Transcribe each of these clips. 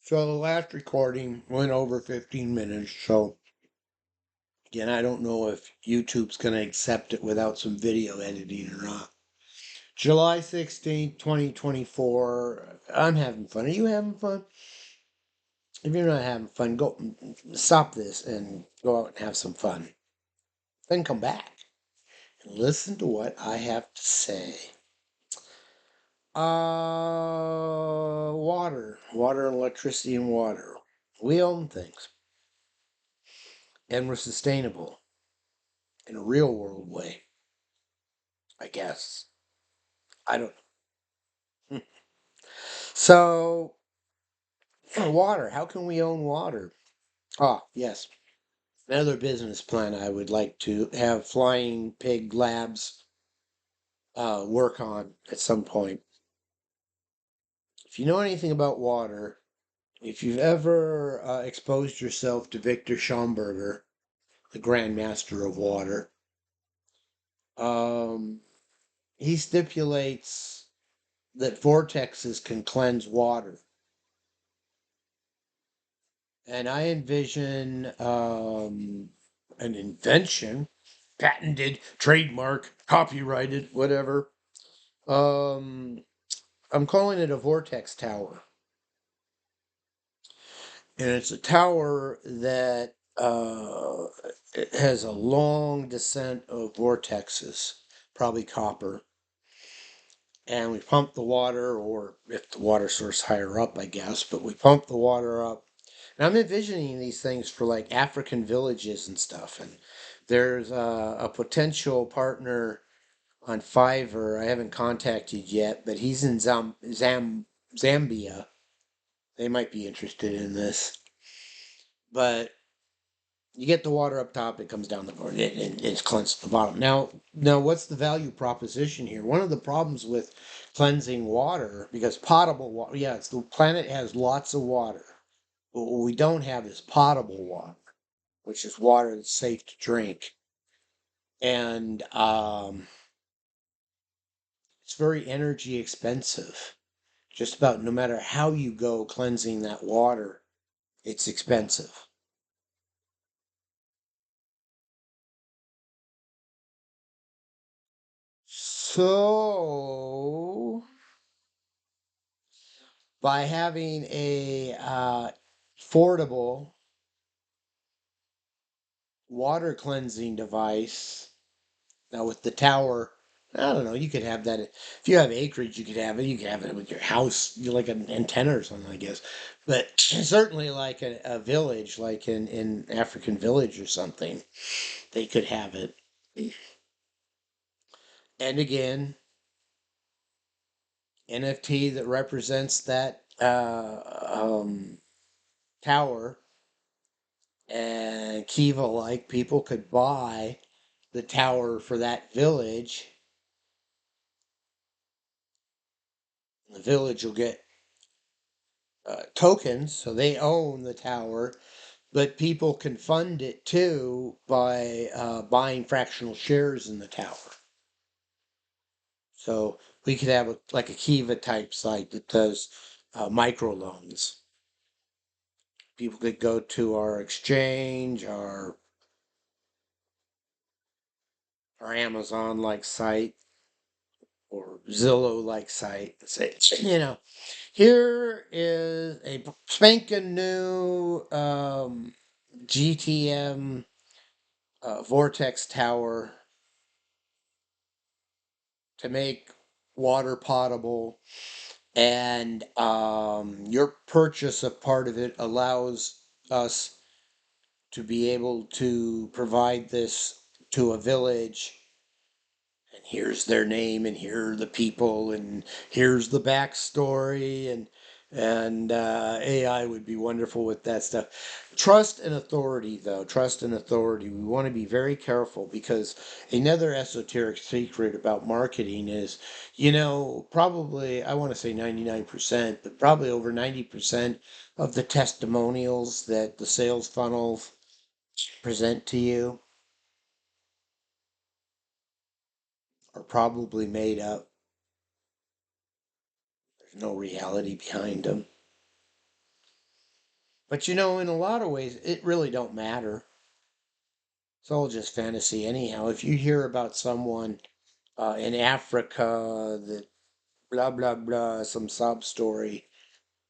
So the last recording went over 15 minutes. So again, I don't know if YouTube's going to accept it without some video editing or not. July 16th, 2024. I'm having fun. Are you having fun? If you're not having fun, go stop this and go out and have some fun. Then come back and listen to what I have to say. Water and electricity and water. We own things and we're sustainable in a real world way, I guess. I don't. So, water. How can we own water? Ah, yes. Another business plan I would like to have Flying Pig Labs work on at some point. If you know anything about water, if you've ever exposed yourself to Victor Schomburger, the Grand Master of Water, um, he stipulates that vortexes can cleanse water. And I envision an invention, patented, trademark, copyrighted, whatever. Um, I'm calling it a vortex tower. And it's a tower that it has a long descent of vortexes, probably copper. And we pump the water, or if the water source higher up, I guess, but we pump the water up. And I'm envisioning these things for like African villages and stuff. And there's a potential partner on Fiverr I haven't contacted yet, but he's in Zambia. They might be interested in this. But you get the water up top, it comes down the bottom, it's cleansed at the bottom. Now, what's the value proposition here? One of the problems with cleansing water, because potable water, yeah, it's the planet has lots of water, but what we don't have is potable water, which is water that's safe to drink, and it's very energy expensive. Just about no matter how you go cleansing that water, it's expensive. So by having a affordable water cleansing device. Now with the tower, I don't know, you could have that if you have acreage, you could have it. You could have it with your house, you like an antenna or something, I guess. But certainly like a village, like in African village or something, they could have it. And again, NFT that represents that tower and Kiva like people could buy the tower for that village. The village will get tokens, so they own the tower, but people can fund it too by buying fractional shares in the tower. So we could have like a Kiva type site that does microloans. People could go to our exchange, our Amazon like site, or Zillow like site, and say, here is a spanking new GTM vortex tower to make water potable, and your purchase of part of it allows us to be able to provide this to a village. And here's their name, and here are the people, and here's the backstory, and AI would be wonderful with that stuff. Trust and authority, though. Trust and authority. We want to be very careful because another esoteric secret about marketing is, probably, I want to say 99%, but probably over 90% of the testimonials that the sales funnels present to you are probably made up. There's no reality behind them. But you know, in a lot of ways, it really don't matter. It's all just fantasy anyhow. If you hear about someone in Africa that blah blah blah, some sob story,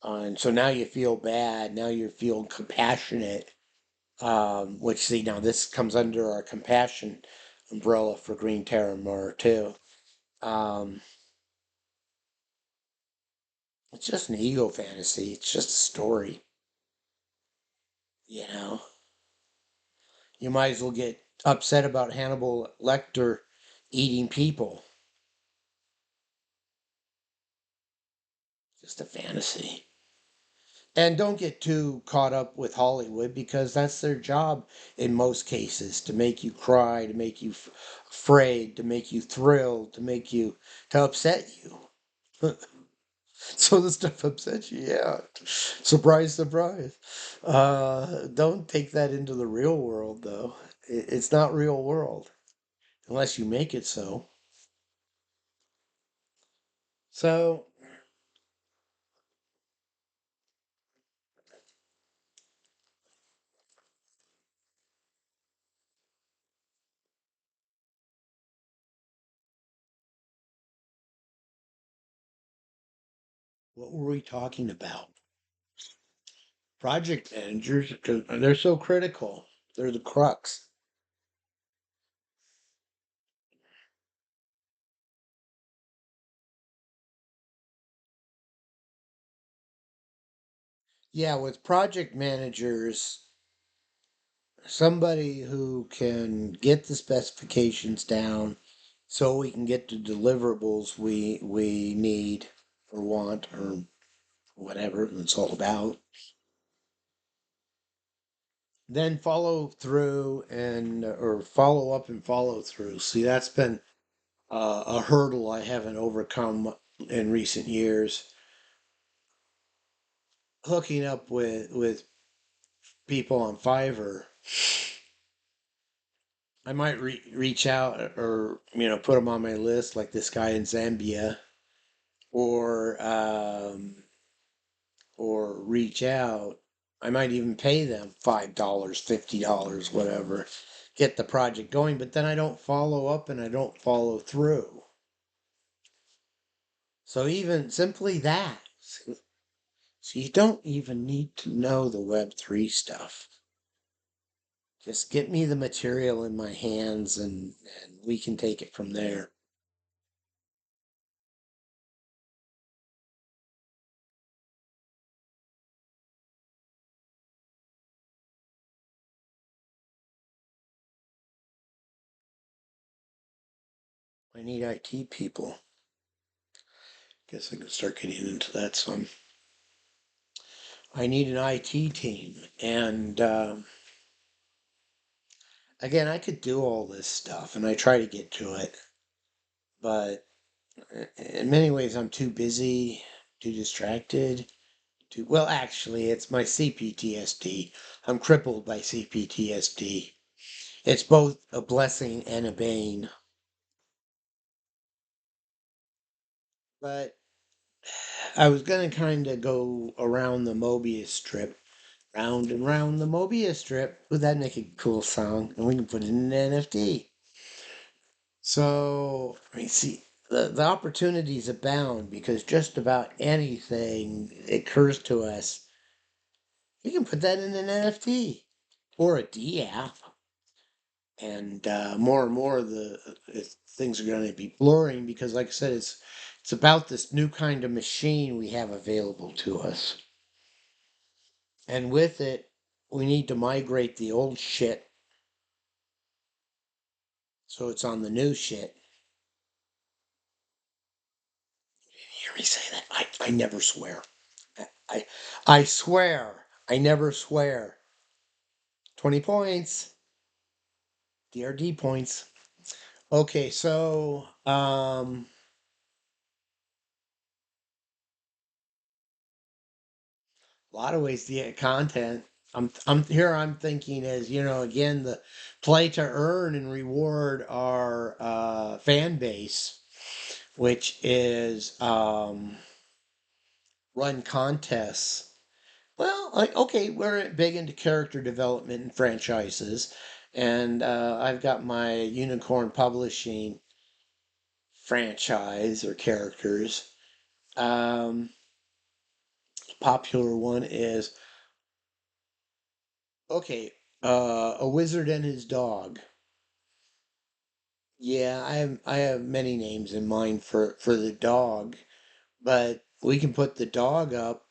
and so now you feel bad. Now you feel compassionate. Which see now this comes under our compassion umbrella for Green Terramar too. Um, it's just an ego fantasy. It's just a story. You know, you might as well get upset about Hannibal Lecter eating people. Just a fantasy. And don't get too caught up with Hollywood because that's their job in most cases to make you cry, to make you afraid, to make you thrilled, to upset you. So the stuff upsets you, yeah. Surprise, surprise. Don't take that into the real world, though. It's not real world unless you make it so. So, what were we talking about? Project managers, 'cause they're so critical. They're the crux. Yeah, with project managers, somebody who can get the specifications down so we can get the deliverables we need or want or whatever it's all about. Then follow through and or follow up and follow through. See, that's been a hurdle I haven't overcome in recent years. Hooking up with people on Fiverr, I might reach out or put them on my list, like this guy in Zambia, or reach out. I might even pay them $5, $50, whatever, get the project going. But then I don't follow up and I don't follow through. So even simply that. So you don't even need to know the Web3 stuff. Just get me the material in my hands and we can take it from there. I need IT people. Guess I can start getting into that some. I need an IT team. And again, I could do all this stuff and I try to get to it. But in many ways, I'm too busy, too distracted. Well, actually, it's my CPTSD. I'm crippled by CPTSD. It's both a blessing and a bane. But I was going to kind of go around the Mobius strip, round and round the Mobius strip. Would that make a cool song? And we can put it in an NFT. So, I mean, see, the opportunities abound because just about anything occurs to us, you can put that in an NFT or a D app. And more and more, things are going to be blurring because, like I said, it's about this new kind of machine we have available to us. And with it, we need to migrate the old shit so it's on the new shit. You hear me say that? I never swear. I, I swear. I never swear. 20 points. DRD points. Okay, so a lot of ways to get content. I'm thinking as again the play to earn and reward our fan base, which is run contests Well, like, okay, we're big into character development and franchises, and I've got my Unicorn Publishing franchise or characters. Um, Popular one is okay, a wizard and his dog. Yeah, I have many names in mind for the dog, but we can put the dog up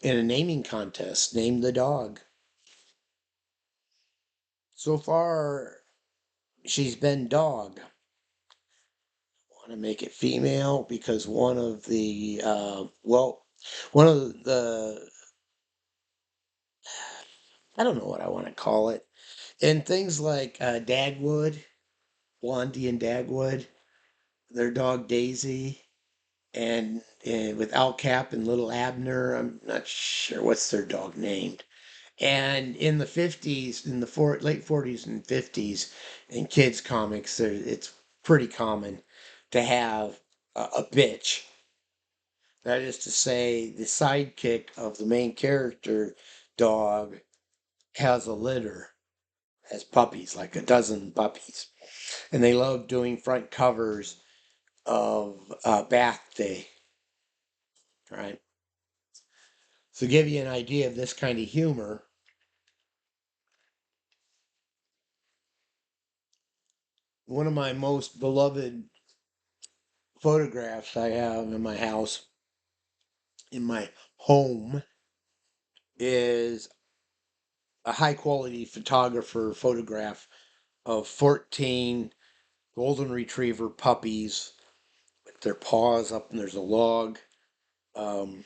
in a naming contest. Name the dog. So far, she's been dog. Want to make it female because one of the I don't know what I want to call it. And things like Dagwood, Blondie and Dagwood, their dog Daisy, and with Al Cap and Little Abner, I'm not sure what's their dog named. And in the 50s, in the late 40s and 50s, in kids' comics, it's pretty common to have a bitch. That is to say, the sidekick of the main character dog has a litter, has puppies, like a dozen puppies. And they love doing front covers of Bath Day, right? So, to give you an idea of this kind of humor, one of my most beloved photographs I have in my house, in my home, is a high quality photographer photograph of 14 golden retriever puppies with their paws up, and there's a log um,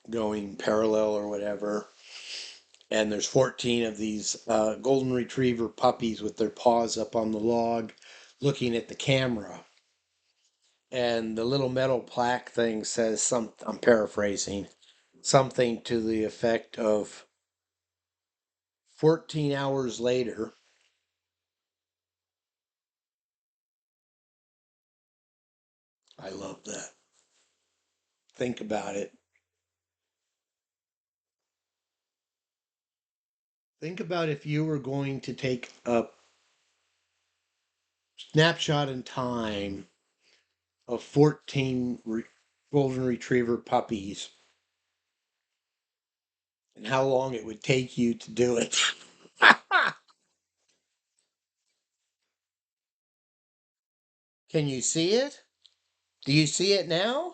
going parallel or whatever. And there's 14 of these golden retriever puppies with their paws up on the log looking at the camera. And the little metal plaque thing says I'm paraphrasing, something to the effect of 14 hours later. I love that. Think about it. Think about if you were going to take a snapshot in time of 14 golden retriever puppies and how long it would take you to do it. Can you see it? Do you see it now?